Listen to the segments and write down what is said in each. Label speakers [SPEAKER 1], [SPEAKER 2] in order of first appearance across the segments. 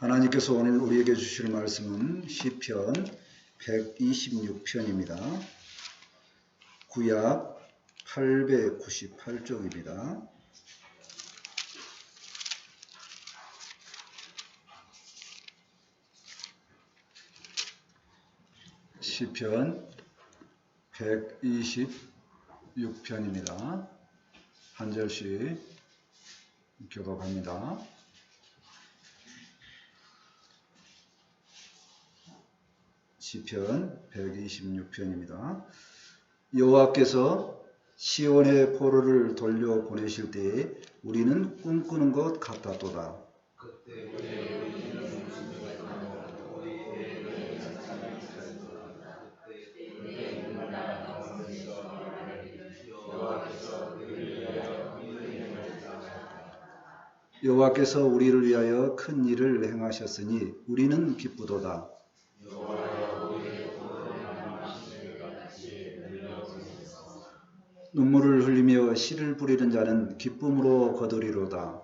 [SPEAKER 1] 하나님께서 오늘 우리에게 주실 말씀은 시편 126편입니다. 구약 898쪽입니다. 시편 126편입니다. 한 절씩 교독합니다. 시편 126편입니다. 여호와께서 시온의 포로를 돌려 보내실 때에 우리는 꿈꾸는 것 같았도다. 여호와께서 우리를 위하여 큰 일을 행하셨으니 우리는 기쁘도다. 눈물을 흘리며 씨를 뿌리는 자는 기쁨으로 거두리로다.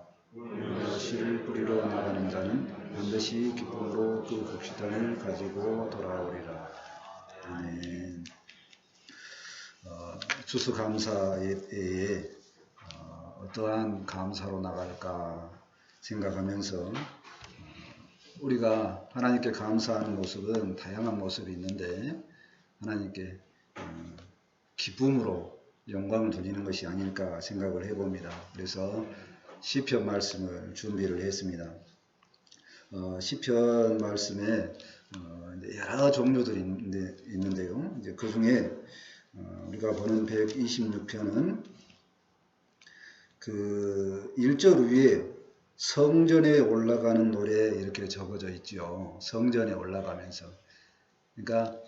[SPEAKER 1] 씨를 뿌리러 나가는 자는 반드시 기쁨으로 그 곡식단을 가지고 돌아오리라. 아멘. 추수감사에 어떠한 감사로 나갈까 생각하면서 우리가 하나님께 감사하는 모습은 다양한 모습이 있는데 하나님께 기쁨으로 영광을 돌리는 것이 아닐까 생각을 해봅니다. 그래서 시편 말씀을 준비를 했습니다. 시편 말씀에 여러 종류들이 있는데요. 이제 그 중에 우리가 보는 126편은 그 1절 위에 성전에 올라가는 노래 이렇게 적어져 있죠. 성전에 올라가면서. 그러니까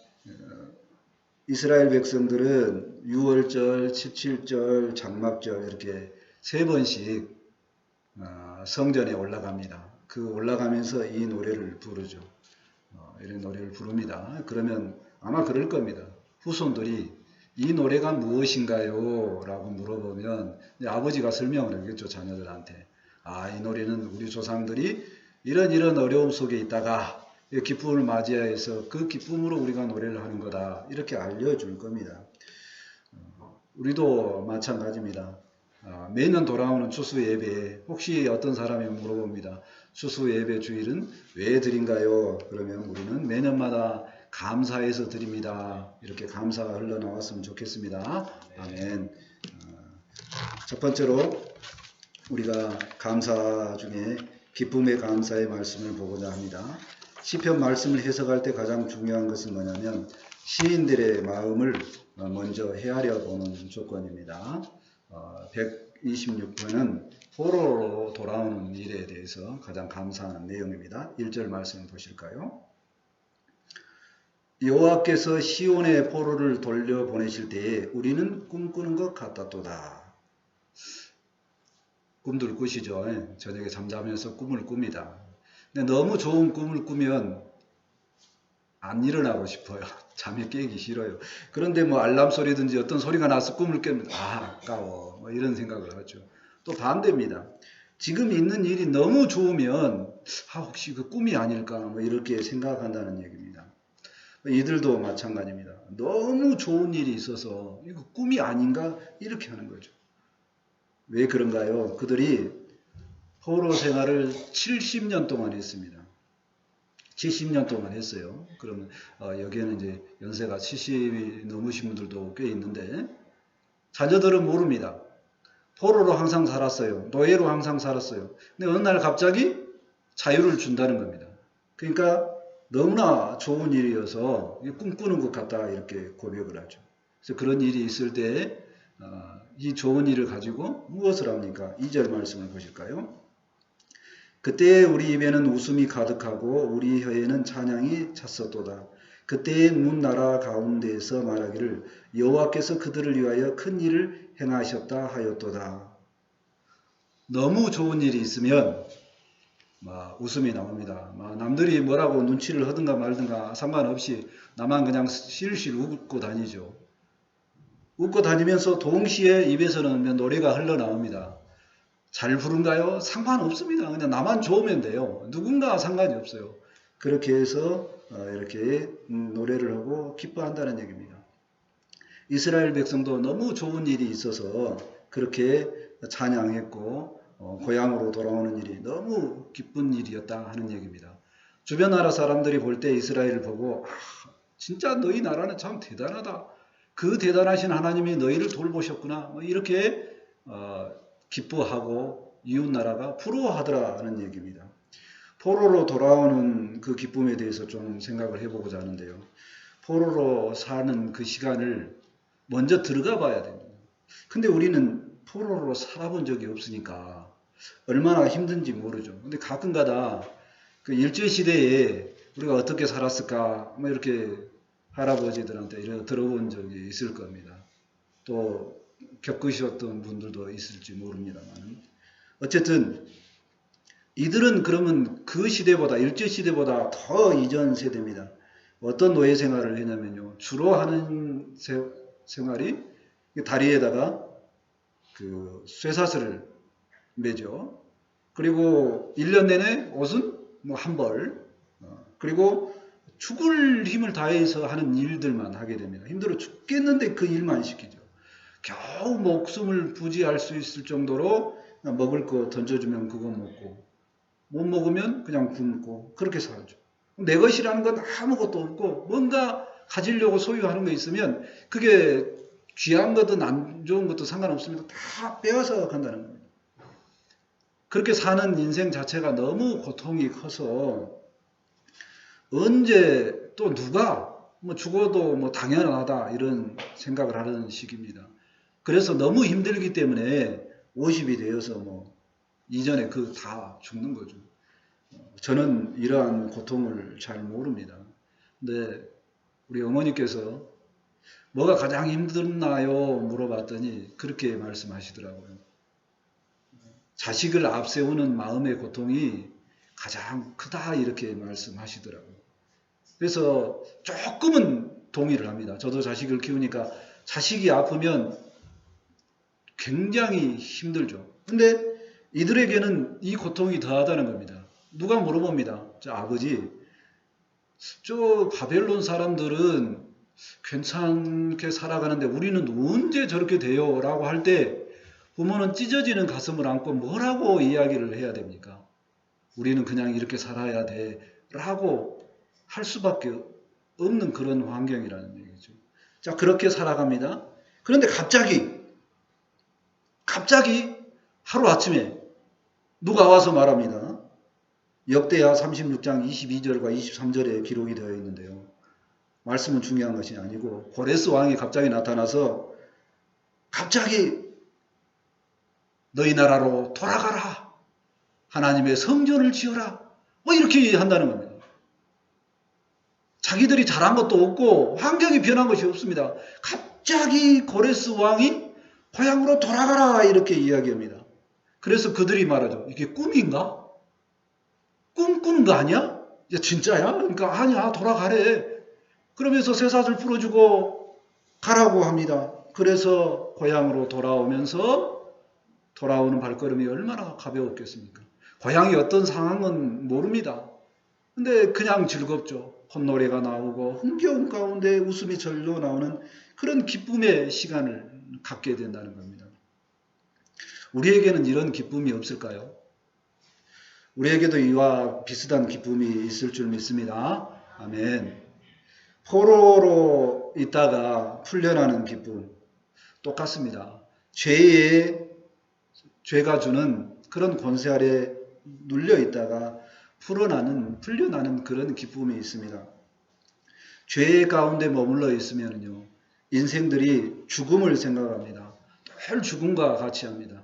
[SPEAKER 1] 이스라엘 백성들은 6월절, 17절, 장막절 이렇게 세 번씩 성전에 올라갑니다. 그 올라가면서 이 노래를 부르죠. 이런 노래를 부릅니다. 그러면 아마 그럴 겁니다. 후손들이 이 노래가 무엇인가요? 라고 물어보면 아버지가 설명을 하겠죠. 자녀들한테. 이 노래는 우리 조상들이 이런 어려움 속에 있다가 기쁨을 맞이해서 그 기쁨으로 우리가 노래를 하는 거다. 이렇게 알려줄 겁니다. 우리도 마찬가지입니다. 매년 돌아오는 추수 예배에 혹시 어떤 사람이 물어봅니다. 추수 예배 주일은 왜 드린가요? 그러면 우리는 매년마다 감사해서 드립니다. 이렇게 감사가 흘러나왔으면 좋겠습니다. 아멘. 첫 번째로 우리가 감사 중에 기쁨의 감사의 말씀을 보고자 합니다. 시편 말씀을 해석할 때 가장 중요한 것은 뭐냐면 시인들의 마음을 먼저 헤아려 보는 조건입니다. 126편은 포로로 돌아오는 일에 대해서 가장 감사하는 내용입니다. 1절 말씀 보실까요? 여호와께서 시온의 포로를 돌려보내실 때에 우리는 꿈꾸는 것 같았도다. 꿈들 꾸시죠. 저녁에 잠자면서 꿈을 꿉니다. 근데 너무 좋은 꿈을 꾸면 안 일어나고 싶어요. 잠이 깨기 싫어요. 그런데 뭐 알람 소리든지 어떤 소리가 나서 꿈을 깨면 아까워 이런 생각을 하죠. 또 반대입니다. 지금 있는 일이 너무 좋으면 혹시 그 꿈이 아닐까 이렇게 생각한다는 얘기입니다. 이들도 마찬가지입니다. 너무 좋은 일이 있어서 이거 꿈이 아닌가 이렇게 하는 거죠. 왜 그런가요? 그들이 포로 생활을 70년 동안 했습니다. 70년 동안 했어요. 그러면 여기에는 이제 연세가 70이 넘으신 분들도 꽤 있는데 자녀들은 모릅니다. 포로로 항상 살았어요. 노예로 항상 살았어요. 근데 어느 날 갑자기 자유를 준다는 겁니다. 그러니까 너무나 좋은 일이어서 꿈꾸는 것 같다 이렇게 고백을 하죠. 그래서 그런 일이 있을 때 이 좋은 일을 가지고 무엇을 합니까? 2절 말씀을 보실까요? 그때 우리 입에는 웃음이 가득하고 우리 혀에는 찬양이 찼었도다. 그때의 문 나라 가운데에서 말하기를 여호와께서 그들을 위하여 큰 일을 행하셨다 하였도다. 너무 좋은 일이 있으면 웃음이 나옵니다. 남들이 뭐라고 눈치를 하든가 말든가 상관없이 나만 그냥 실실 웃고 다니죠. 웃고 다니면서 동시에 입에서는 노래가 흘러나옵니다. 잘 부른가요? 상관없습니다. 그냥 나만 좋으면 돼요. 누군가 상관이 없어요. 그렇게 해서 이렇게 노래를 하고 기뻐한다는 얘기입니다. 이스라엘 백성도 너무 좋은 일이 있어서 그렇게 찬양했고 고향으로 돌아오는 일이 너무 기쁜 일이었다 하는 얘기입니다. 주변 나라 사람들이 볼 때 이스라엘을 보고 진짜 너희 나라는 참 대단하다. 그 대단하신 하나님이 너희를 돌보셨구나. 이렇게 기뻐하고 이웃 나라가 부러워하더라 하는 얘기입니다. 포로로 돌아오는 그 기쁨에 대해서 좀 생각을 해보고자 하는데요. 포로로 사는 그 시간을 먼저 들어가 봐야 됩니다. 근데 우리는 포로로 살아본 적이 없으니까 얼마나 힘든지 모르죠. 근데 가끔가다 그 일제시대에 우리가 어떻게 살았을까 뭐 이렇게 할아버지들한테 이런 들어본 적이 있을 겁니다. 또 겪으셨던 분들도 있을지 모릅니다만 어쨌든 이들은 그러면 그 시대보다 일제시대보다 더 이전 세대입니다. 어떤 노예 생활을 했냐면요. 주로 하는 생활이 다리에다가 그 쇠사슬을 매죠. 그리고 1년 내내 옷은 뭐 한 벌. 그리고 죽을 힘을 다해서 하는 일들만 하게 됩니다. 힘들어 죽겠는데 그 일만 시키죠. 겨우 목숨을 부지할 수 있을 정도로 먹을 거 던져주면 그거 먹고 못 먹으면 그냥 굶고 그렇게 살죠. 내 것이라는 건 아무것도 없고 뭔가 가지려고 소유하는 거 있으면 그게 귀한 거든 안 좋은 것도 상관없습니다. 다 빼앗아 간다는 겁니다. 그렇게 사는 인생 자체가 너무 고통이 커서 언제 또 누가 뭐 죽어도 뭐 당연하다 이런 생각을 하는 시기입니다. 그래서 너무 힘들기 때문에 50이 되어서 뭐 이전에 그 다 죽는 거죠. 저는 이러한 고통을 잘 모릅니다. 근데 우리 어머니께서 뭐가 가장 힘들나요? 물어봤더니 그렇게 말씀하시더라고요. 자식을 앞세우는 마음의 고통이 가장 크다 이렇게 말씀하시더라고요. 그래서 조금은 동의를 합니다. 저도 자식을 키우니까 자식이 아프면 굉장히 힘들죠. 근데 이들에게는 이 고통이 더하다는 겁니다. 누가 물어봅니다. 저 아버지, 저 바벨론 사람들은 괜찮게 살아가는데 우리는 언제 저렇게 돼요? 라고 할 때 부모는 찢어지는 가슴을 안고 뭐라고 이야기를 해야 됩니까? 우리는 그냥 이렇게 살아야 돼 라고 할 수밖에 없는 그런 환경이라는 얘기죠. 자, 그렇게 살아갑니다. 그런데 갑자기 하루아침에 누가 와서 말합니다. 역대하 36장 22절과 23절에 기록이 되어 있는데요. 말씀은 중요한 것이 아니고 고레스 왕이 갑자기 나타나서 갑자기 너희 나라로 돌아가라. 하나님의 성전을 지어라. 뭐 이렇게 한다는 겁니다. 자기들이 잘한 것도 없고 환경이 변한 것이 없습니다. 갑자기 고레스 왕이 고향으로 돌아가라 이렇게 이야기합니다. 그래서 그들이 말하죠. 이게 꿈인가? 꿈꾸는 거 아니야? 야 진짜야? 그러니까 아니야 돌아가래. 그러면서 쇠사슬 풀어주고 가라고 합니다. 그래서 고향으로 돌아오는 발걸음이 얼마나 가벼웠겠습니까? 고향이 어떤 상황은 모릅니다. 근데 그냥 즐겁죠. 콧노래가 나오고 흥겨운 가운데 웃음이 절로 나오는 그런 기쁨의 시간을 갖게 된다는 겁니다. 우리에게는 이런 기쁨이 없을까요? 우리에게도 이와 비슷한 기쁨이 있을 줄 믿습니다. 아멘. 포로로 있다가 풀려나는 기쁨 똑같습니다. 죄가 주는 그런 권세 아래 눌려 있다가 풀려나는 그런 기쁨이 있습니다. 죄 가운데 머물러 있으면요, 인생들이 죽음을 생각합니다. 늘 죽음과 같이 합니다.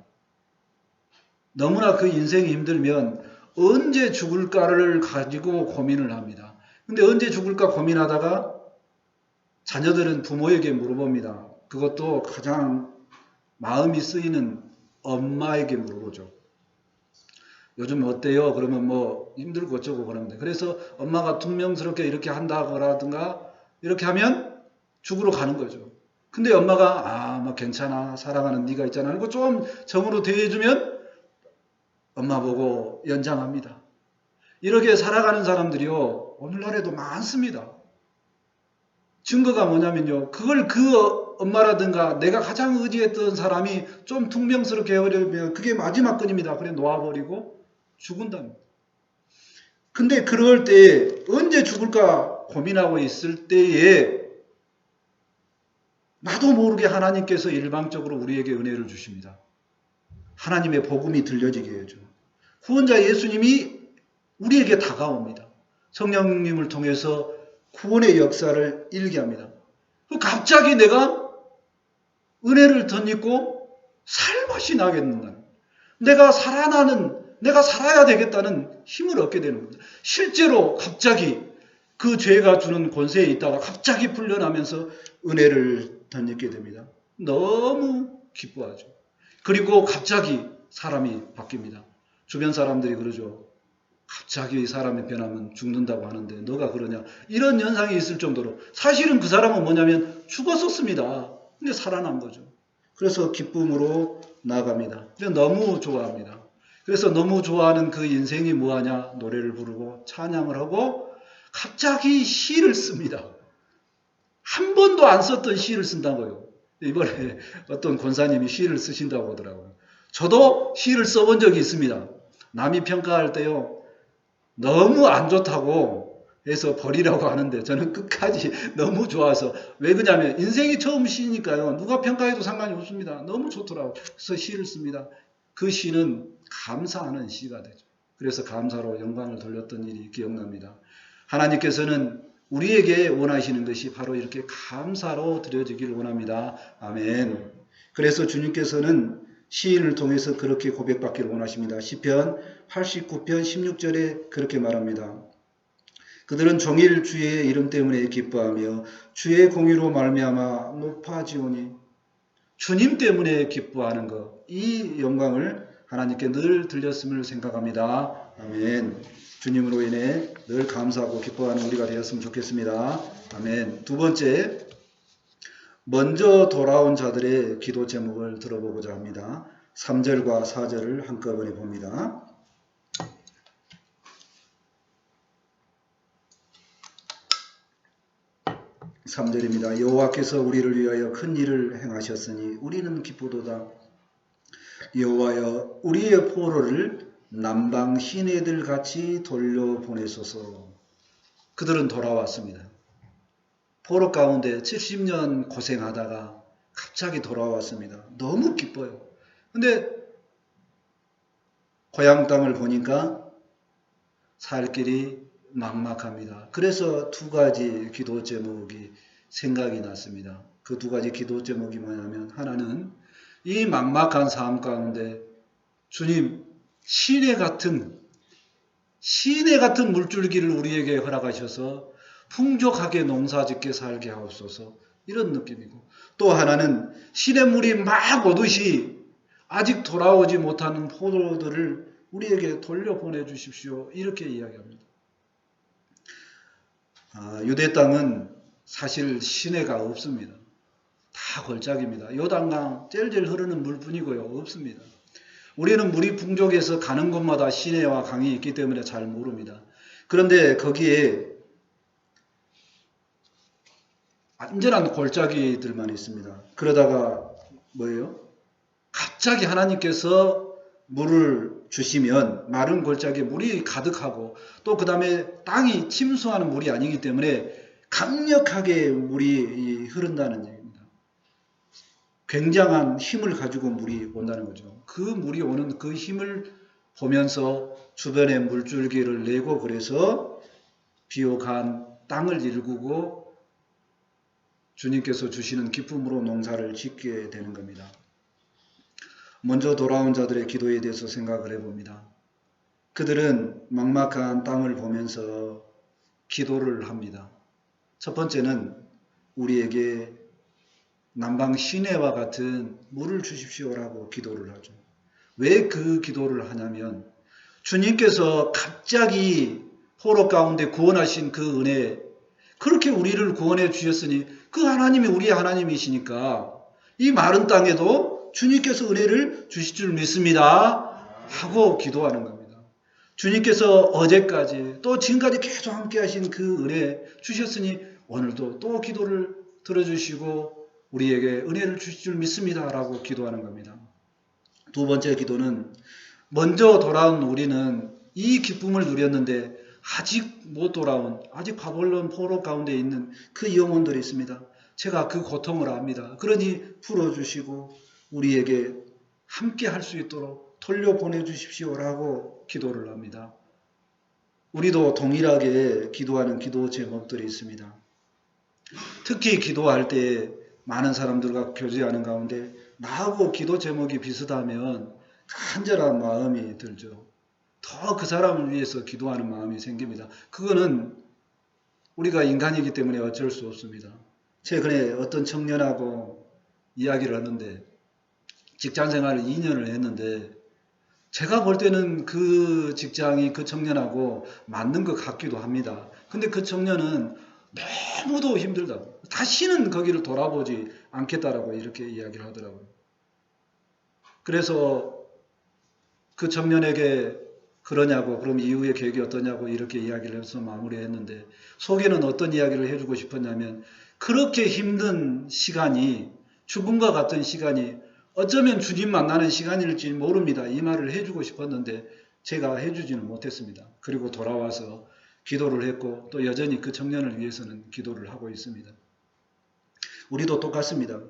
[SPEAKER 1] 너무나 그 인생이 힘들면 언제 죽을까를 가지고 고민을 합니다. 근데 언제 죽을까 고민하다가 자녀들은 부모에게 물어봅니다. 그것도 가장 마음이 쓰이는 엄마에게 물어보죠. 요즘 어때요? 그러면 뭐 힘들고 어쩌고 그러는데 그래서 엄마가 퉁명스럽게 이렇게 한다거라든가 이렇게 하면 죽으러 가는 거죠. 근데 엄마가 뭐 괜찮아 사랑하는 네가 있잖아 하고 좀 정으로 대해주면 엄마 보고 연장합니다. 이렇게 살아가는 사람들이요, 오늘날에도 많습니다. 증거가 뭐냐면요, 그걸 그 엄마라든가 내가 가장 의지했던 사람이 좀 퉁명스럽게 해버리면 그게 마지막 건입니다. 그래 놓아버리고 죽은답니다. 근데 그럴 때 언제 죽을까 고민하고 있을 때에 나도 모르게 하나님께서 일방적으로 우리에게 은혜를 주십니다. 하나님의 복음이 들려지게 해줘. 구원자 예수님이 우리에게 다가옵니다. 성령님을 통해서 구원의 역사를 일게 합니다. 갑자기 내가 은혜를 덧입고 살맛이 나겠는가. 내가 살아야 되겠다는 힘을 얻게 되는 겁니다. 실제로 갑자기 그 죄가 주는 권세에 있다가 갑자기 풀려나면서 은혜를 덧입게 됩니다. 너무 기뻐하죠. 그리고 갑자기 사람이 바뀝니다. 주변 사람들이 그러죠. 갑자기 사람이 변하면 죽는다고 하는데 너가 그러냐. 이런 현상이 있을 정도로 사실은 그 사람은 뭐냐면 죽었었습니다. 근데 살아난 거죠. 그래서 기쁨으로 나아갑니다. 너무 좋아합니다. 그래서 너무 좋아하는 그 인생이 뭐하냐. 노래를 부르고 찬양을 하고 갑자기 시를 씁니다. 한 번도 안 썼던 시를 쓴다고요. 이번에 어떤 권사님이 시를 쓰신다고 하더라고요. 저도 시를 써본 적이 있습니다. 남이 평가할 때요. 너무 안 좋다고 해서 버리라고 하는데 저는 끝까지 너무 좋아서 왜 그러냐면 인생이 처음 시니까요. 누가 평가해도 상관이 없습니다. 너무 좋더라고요. 그래서 시를 씁니다. 그 시는 감사하는 시가 되죠. 그래서 감사로 영광을 돌렸던 일이 기억납니다. 하나님께서는 우리에게 원하시는 것이 바로 이렇게 감사로 드려지기를 원합니다. 아멘. 그래서 주님께서는 시인을 통해서 그렇게 고백받기를 원하십니다. 시편 89편 16절에 그렇게 말합니다. 그들은 종일 주의 이름 때문에 기뻐하며 주의 공의로 말미암아 높아지오니. 주님 때문에 기뻐하는 것, 이 영광을 하나님께 늘 들렸음을 생각합니다. 아멘. 주님으로 인해 늘 감사하고 기뻐하는 우리가 되었으면 좋겠습니다. 아멘. 두 번째, 먼저 돌아온 자들의 기도 제목을 들어보고자 합니다. 3절과 4절을 한꺼번에 봅니다. 3절입니다. 여호와께서 우리를 위하여 큰 일을 행하셨으니 우리는 기쁘도다. 여호와여 우리의 포로를 남방 시내들 같이 돌려보내소서. 그들은 돌아왔습니다. 포로 가운데 70년 고생하다가 갑자기 돌아왔습니다. 너무 기뻐요. 근데 고향 땅을 보니까 살 길이 막막합니다. 그래서 두 가지 기도 제목이 생각이 났습니다. 그 두 가지 기도 제목이 뭐냐면, 하나는 이 막막한 삶 가운데 주님 시내 같은 물줄기를 우리에게 허락하셔서 풍족하게 농사짓게 살게 하옵소서, 이런 느낌이고, 또 하나는 시냇물이 막 오듯이 아직 돌아오지 못하는 포로들을 우리에게 돌려보내 주십시오, 이렇게 이야기합니다. 유대 땅은 사실 시내가 없습니다. 다 골짜기입니다. 요단강 젤젤 흐르는 물뿐이고요. 없습니다. 우리는 물이 풍족해서 가는 곳마다 시내와 강이 있기 때문에 잘 모릅니다. 그런데 거기에 완전한 골짜기들만 있습니다. 그러다가 뭐예요? 갑자기 하나님께서 물을 주시면 마른 골짜기에 물이 가득하고, 또 그 다음에 땅이 침수하는 물이 아니기 때문에 강력하게 물이 흐른다는 얘기입니다. 굉장한 힘을 가지고 물이 온다는 거죠. 그 물이 오는 그 힘을 보면서 주변에 물줄기를 내고, 그래서 비옥한 땅을 일구고 주님께서 주시는 기쁨으로 농사를 짓게 되는 겁니다. 먼저 돌아온 자들의 기도에 대해서 생각을 해봅니다. 그들은 막막한 땅을 보면서 기도를 합니다. 첫 번째는 우리에게 남방 시내와 같은 물을 주십시오라고 기도를 하죠. 왜 그 기도를 하냐면, 주님께서 갑자기 포로 가운데 구원하신 그 은혜, 그렇게 우리를 구원해 주셨으니 그 하나님이 우리의 하나님이시니까 이 마른 땅에도 주님께서 은혜를 주실 줄 믿습니다. 하고 기도하는 겁니다. 주님께서 어제까지 또 지금까지 계속 함께 하신 그 은혜 주셨으니 오늘도 또 기도를 들어주시고 우리에게 은혜를 주실 줄 믿습니다. 라고 기도하는 겁니다. 두 번째 기도는 먼저 돌아온 우리는 이 기쁨을 누렸는데 아직 못 돌아온, 아직 바벨론 포로 가운데 있는 그 영혼들이 있습니다. 제가 그 고통을 압니다. 그러니 풀어주시고 우리에게 함께 할 수 있도록 돌려보내주십시오라고 기도를 합니다. 우리도 동일하게 기도하는 기도 제목들이 있습니다. 특히 기도할 때 많은 사람들과 교제하는 가운데 나하고 기도 제목이 비슷하면 간절한 마음이 들죠. 더 그 사람을 위해서 기도하는 마음이 생깁니다. 그거는 우리가 인간이기 때문에 어쩔 수 없습니다. 최근에 어떤 청년하고 이야기를 하는데 직장생활을 2년을 했는데 제가 볼 때는 그 직장이 그 청년하고 맞는 것 같기도 합니다. 근데 그 청년은 너무도 힘들다고 다시는 거기를 돌아보지 않겠다라고 이렇게 이야기를 하더라고요. 그래서 그 청년에게 그러냐고 그럼 이후의 계획이 어떠냐고 이렇게 이야기를 해서 마무리했는데 속에는 어떤 이야기를 해주고 싶었냐면 그렇게 힘든 시간이 죽음과 같은 시간이 어쩌면 주님 만나는 시간일지 모릅니다. 이 말을 해주고 싶었는데 제가 해주지는 못했습니다. 그리고 돌아와서 기도를 했고 또 여전히 그 청년을 위해서는 기도를 하고 있습니다. 우리도 똑같습니다.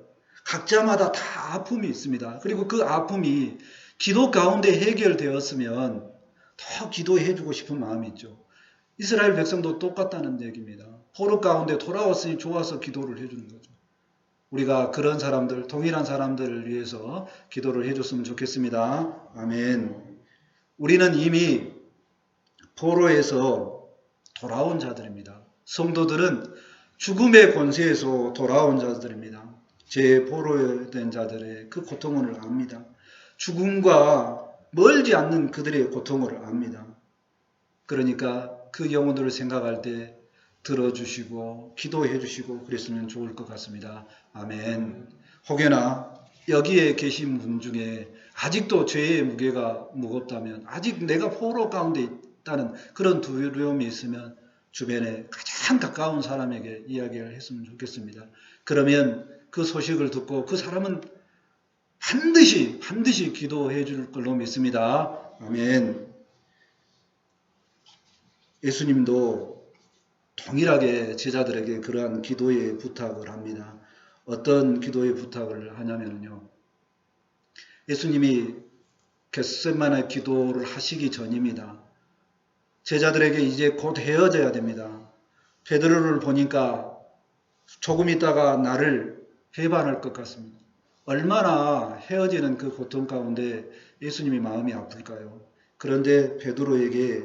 [SPEAKER 1] 각자마다 다 아픔이 있습니다. 그리고 그 아픔이 기도 가운데 해결되었으면 더 기도해주고 싶은 마음이 있죠. 이스라엘 백성도 똑같다는 얘기입니다. 포로 가운데 돌아왔으니 좋아서 기도를 해주는 거죠. 우리가 그런 사람들, 동일한 사람들을 위해서 기도를 해줬으면 좋겠습니다. 아멘. 우리는 이미 포로에서 돌아온 자들입니다. 성도들은 죽음의 권세에서 돌아온 자들입니다. 재포로된 자들의 그 고통을 압니다. 죽음과 멀지 않는 그들의 고통을 압니다. 그러니까 그 영혼들을 생각할 때 들어주시고 기도해 주시고 그랬으면 좋을 것 같습니다. 아멘. 혹여나 여기에 계신 분 중에 아직도 죄의 무게가 무겁다면 아직 내가 포로 가운데 있다는 그런 두려움이 있으면 주변에 가장 가까운 사람에게 이야기를 했으면 좋겠습니다. 그러면 그 소식을 듣고 그 사람은 반드시 기도해 줄 걸로 믿습니다. 아멘. 예수님도 동일하게 제자들에게 그러한 기도의 부탁을 합니다. 어떤 기도의 부탁을 하냐면요. 예수님이 겟세마네 기도를 하시기 전입니다. 제자들에게 이제 곧 헤어져야 됩니다. 베드로를 보니까 조금 있다가 나를 배반할 것 같습니다. 얼마나 헤어지는 그 고통 가운데 예수님이 마음이 아플까요? 그런데 베드로에게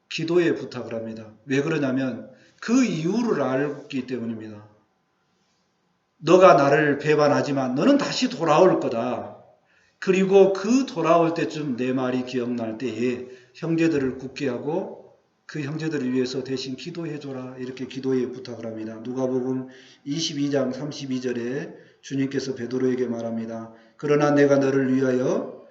[SPEAKER 1] 기도의 부탁을 합니다. 왜 그러냐면 그 이유를 알기 때문입니다. 너가 나를 배반하지만 너는 다시 돌아올 거다. 그리고 그 돌아올 때쯤 내 말이 기억날 때에 형제들을 굳게 하고 그 형제들을 위해서 대신 기도해줘라. 이렇게 기도의 부탁을 합니다. 누가복음 22장 32절에 주님께서 베드로에게 말합니다. 그러나 내가 너를 위하여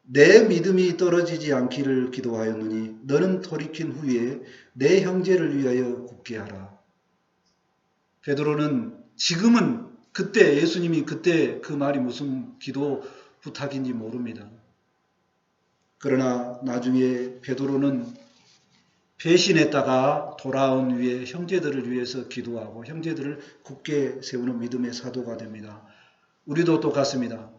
[SPEAKER 1] 내 믿음이 떨어지지 않기를 기도하였노니 너는 돌이킨 후에 내 형제를 위하여 굳게 하라. 베드로는 지금은 그때 예수님이 그때 그 말이 무슨 기도 부탁인지 모릅니다. 그러나 나중에 베드로는 배신했다가 돌아온 후에 형제들을 위해서 기도하고 형제들을 굳게 세우는 믿음의 사도가 됩니다. 우리도 똑같습니다.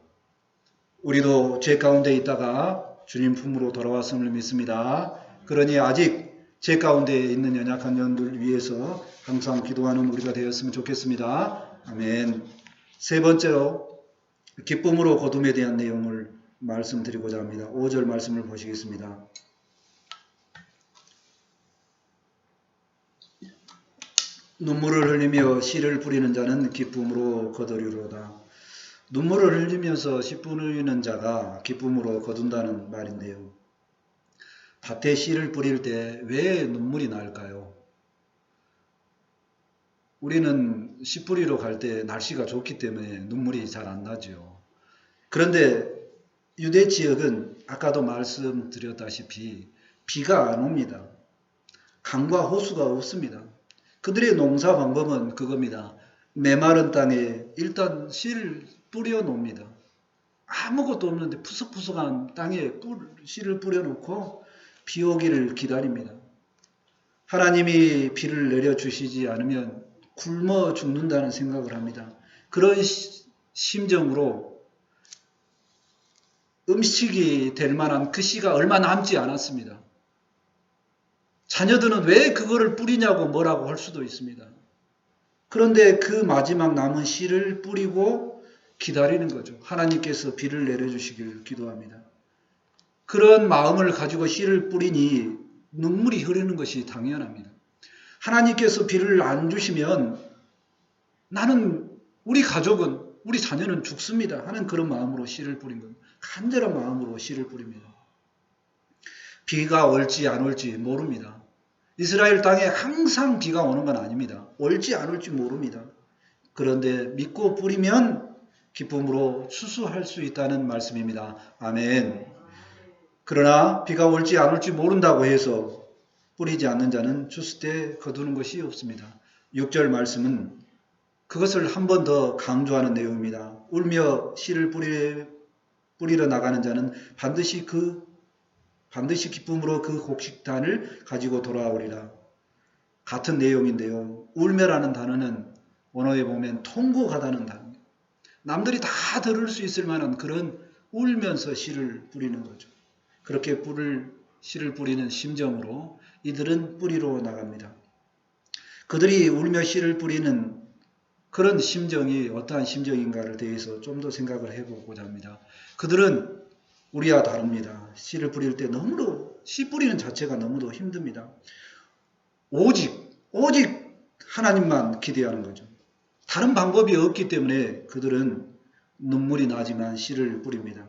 [SPEAKER 1] 우리도 죄 가운데 있다가 주님 품으로 돌아왔음을 믿습니다. 그러니 아직 죄 가운데 있는 연약한 영들 위해서 항상 기도하는 우리가 되었으면 좋겠습니다. 아멘. 세 번째로 기쁨으로 거둠에 대한 내용을 말씀드리고자 합니다. 5절 말씀을 보시겠습니다. 눈물을 흘리며 씨를 뿌리는 자는 기쁨으로 거두리로다. 눈물을 흘리면서 씨 뿌리는 자가 기쁨으로 거둔다는 말인데요. 밭에 씨를 뿌릴 때 왜 눈물이 날까요? 우리는 씨 뿌리러 갈 때 날씨가 좋기 때문에 눈물이 잘 안 나죠. 그런데 유대 지역은 아까도 말씀드렸다시피 비가 안 옵니다. 강과 호수가 없습니다. 그들의 농사 방법은 그겁니다. 메마른 땅에 일단 씨를 뿌려 놓습니다. 아무것도 없는데 푸석푸석한 땅에 씨를 뿌려 놓고 비 오기를 기다립니다. 하나님이 비를 내려주시지 않으면 굶어 죽는다는 생각을 합니다. 그런 심정으로 음식이 될 만한 그 씨가 얼마 남지 않았습니다. 자녀들은 왜 그거를 뿌리냐고 뭐라고 할 수도 있습니다. 그런데 그 마지막 남은 씨를 뿌리고 기다리는 거죠. 하나님께서 비를 내려주시길 기도합니다. 그런 마음을 가지고 씨를 뿌리니 눈물이 흐르는 것이 당연합니다. 하나님께서 비를 안 주시면 나는, 우리 가족은, 우리 자녀는 죽습니다 하는 그런 마음으로 씨를 뿌린 겁니다. 간절한 마음으로 씨를 뿌립니다. 비가 올지 안 올지 모릅니다. 이스라엘 땅에 항상 비가 오는 건 아닙니다. 올지 안 올지 모릅니다. 그런데 믿고 뿌리면 기쁨으로 추수할 수 있다는 말씀입니다. 아멘. 그러나 비가 올지 안 올지 모른다고 해서 뿌리지 않는 자는 추수 때 거두는 것이 없습니다. 6절 말씀은 그것을 한 번 더 강조하는 내용입니다. 울며 씨를 뿌리러 나가는 자는 반드시 기쁨으로 그 곡식단을 가지고 돌아오리라. 같은 내용인데요. 울며라는 단어는 원어에 보면 통곡하다는 단어입니다. 남들이 다 들을 수 있을 만한 그런 울면서 씨를 뿌리는 거죠. 그렇게 씨를 뿌리는 심정으로 이들은 뿌리러 나갑니다. 그들이 울며 씨를 뿌리는 그런 심정이 어떠한 심정인가를 대해서 좀 더 생각을 해보고자 합니다. 그들은 우리와 다릅니다. 씨를 뿌릴 때 너무도, 씨 뿌리는 자체가 너무도 힘듭니다. 오직 하나님만 기대하는 거죠. 다른 방법이 없기 때문에 그들은 눈물이 나지만 씨를 뿌립니다.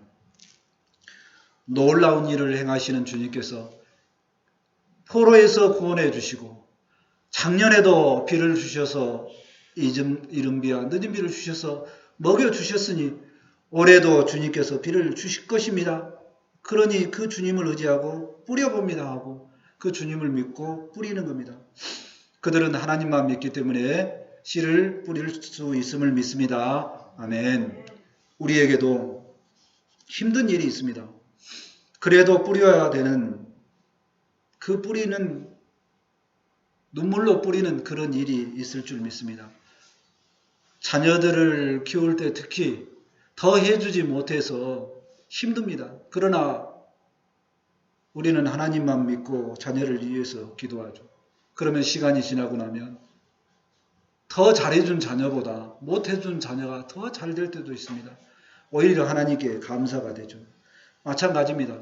[SPEAKER 1] 놀라운 일을 행하시는 주님께서 포로에서 구원해 주시고 작년에도 비를 주셔서 이른 비와 늦은 비를 주셔서 먹여 주셨으니 올해도 주님께서 비를 주실 것입니다. 그러니 그 주님을 의지하고 뿌려봅니다 하고 그 주님을 믿고 뿌리는 겁니다. 그들은 하나님만 믿기 때문에 씨를 뿌릴 수 있음을 믿습니다. 아멘. 우리에게도 힘든 일이 있습니다. 그래도 뿌려야 되는, 그 뿌리는, 눈물로 뿌리는 그런 일이 있을 줄 믿습니다. 자녀들을 키울 때 특히 더 해주지 못해서 힘듭니다. 그러나 우리는 하나님만 믿고 자녀를 위해서 기도하죠. 그러면 시간이 지나고 나면 더 잘해준 자녀보다 못해준 자녀가 더 잘 될 때도 있습니다. 오히려 하나님께 감사가 되죠. 마찬가지입니다.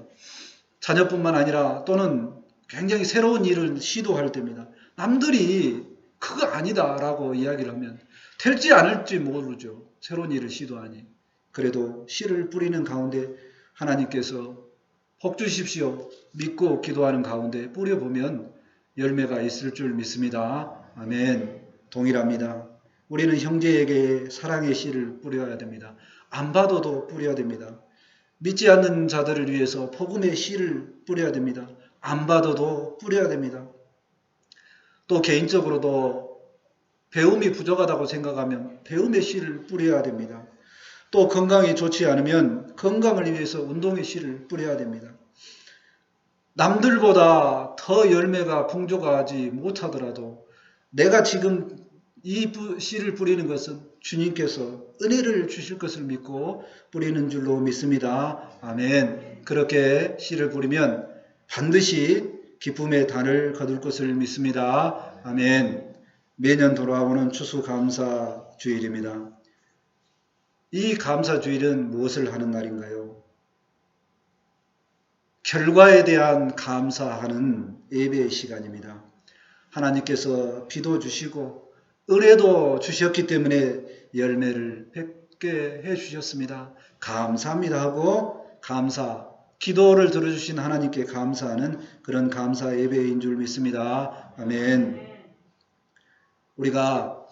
[SPEAKER 1] 자녀뿐만 아니라 또는 굉장히 새로운 일을 시도할 때입니다. 남들이 그거 아니다 라고 이야기를 하면 될지 않을지 모르죠. 새로운 일을 시도하니. 그래도 씨를 뿌리는 가운데 하나님께서 복 주십시오. 믿고 기도하는 가운데 뿌려보면 열매가 있을 줄 믿습니다. 아멘. 동일합니다. 우리는 형제에게 사랑의 씨를 뿌려야 됩니다. 안 받아도 뿌려야 됩니다. 믿지 않는 자들을 위해서 복음의 씨를 뿌려야 됩니다. 안 받아도 뿌려야 됩니다. 또 개인적으로도 배움이 부족하다고 생각하면 배움의 씨를 뿌려야 됩니다. 또 건강이 좋지 않으면 건강을 위해서 운동의 씨를 뿌려야 됩니다. 남들보다 더 열매가 풍족하지 못하더라도 내가 지금 이 씨를 뿌리는 것은 주님께서 은혜를 주실 것을 믿고 뿌리는 줄로 믿습니다. 아멘. 그렇게 씨를 뿌리면 반드시 기쁨의 단을 거둘 것을 믿습니다. 아멘. 매년 돌아오는 추수감사 주일입니다. 이 감사 주일은 무엇을 하는 날인가요? 결과에 대한 감사하는 예배의 시간입니다. 하나님께서 비도 주시고 은혜도 주셨기 때문에 열매를 뵙게 해주셨습니다. 감사합니다 하고 기도를 들어주신 하나님께 감사하는 그런 감사 예배인 줄 믿습니다. 아멘. 우리가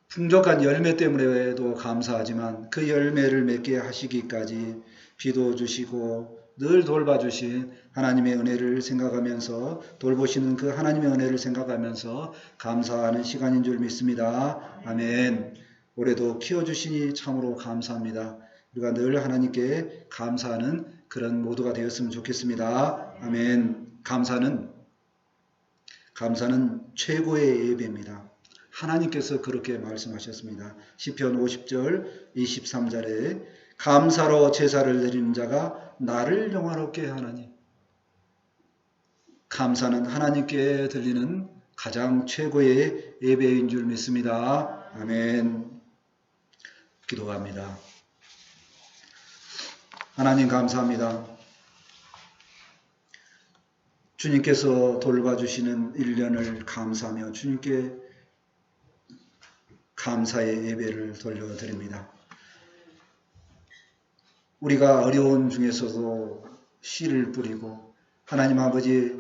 [SPEAKER 1] 풍족한 열매 때문에도 감사하지만 그 열매를 맺게 하시기까지 비도 주시고 늘 돌봐주신 하나님의 은혜를 생각하면서 돌보시는 그 하나님의 은혜를 생각하면서 감사하는 시간인 줄 믿습니다. 아멘. 올해도 키워주시니 참으로 감사합니다. 우리가 늘 하나님께 감사하는 그런 모두가 되었으면 좋겠습니다. 아멘. 감사는 최고의 예배입니다. 하나님께서 그렇게 말씀하셨습니다. 시편 50절 23절에 감사로 제사를 드리는 자가 나를 영화롭게 하나니. 감사는 하나님께 드리는 가장 최고의 예배인 줄 믿습니다. 아멘. 기도합니다. 하나님 감사합니다. 주님께서 돌봐주시는 1년을 감사하며 주님께 감사의 예배를 돌려드립니다. 우리가 어려운 중에서도 씨를 뿌리고 하나님 아버지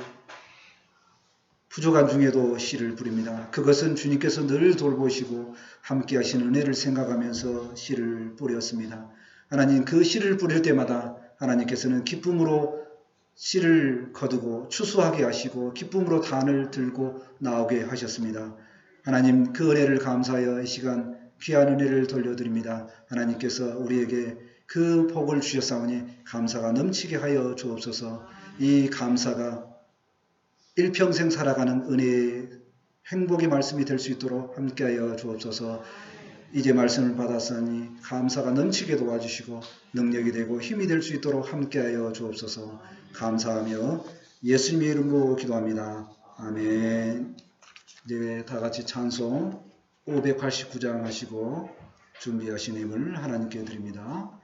[SPEAKER 1] 부족한 중에도 씨를 뿌립니다. 그것은 주님께서 늘 돌보시고 함께 하신 은혜를 생각하면서 씨를 뿌렸습니다. 하나님 그 씨를 뿌릴 때마다 하나님께서는 기쁨으로 씨를 거두고 추수하게 하시고 기쁨으로 단을 들고 나오게 하셨습니다. 하나님 그 은혜를 감사하여 이 시간 귀한 은혜를 돌려드립니다. 하나님께서 우리에게 그 복을 주셨사오니 감사가 넘치게 하여 주옵소서. 이 감사가 일평생 살아가는 은혜의 행복의 말씀이 될 수 있도록 함께하여 주옵소서. 이제 말씀을 받았으니 감사가 넘치게 도와주시고 능력이 되고 힘이 될 수 있도록 함께하여 주옵소서. 감사하며 예수님의 이름으로 기도합니다. 아멘. 이제 다 같이 찬송 589장 하시고 준비하신 힘을 하나님께 드립니다.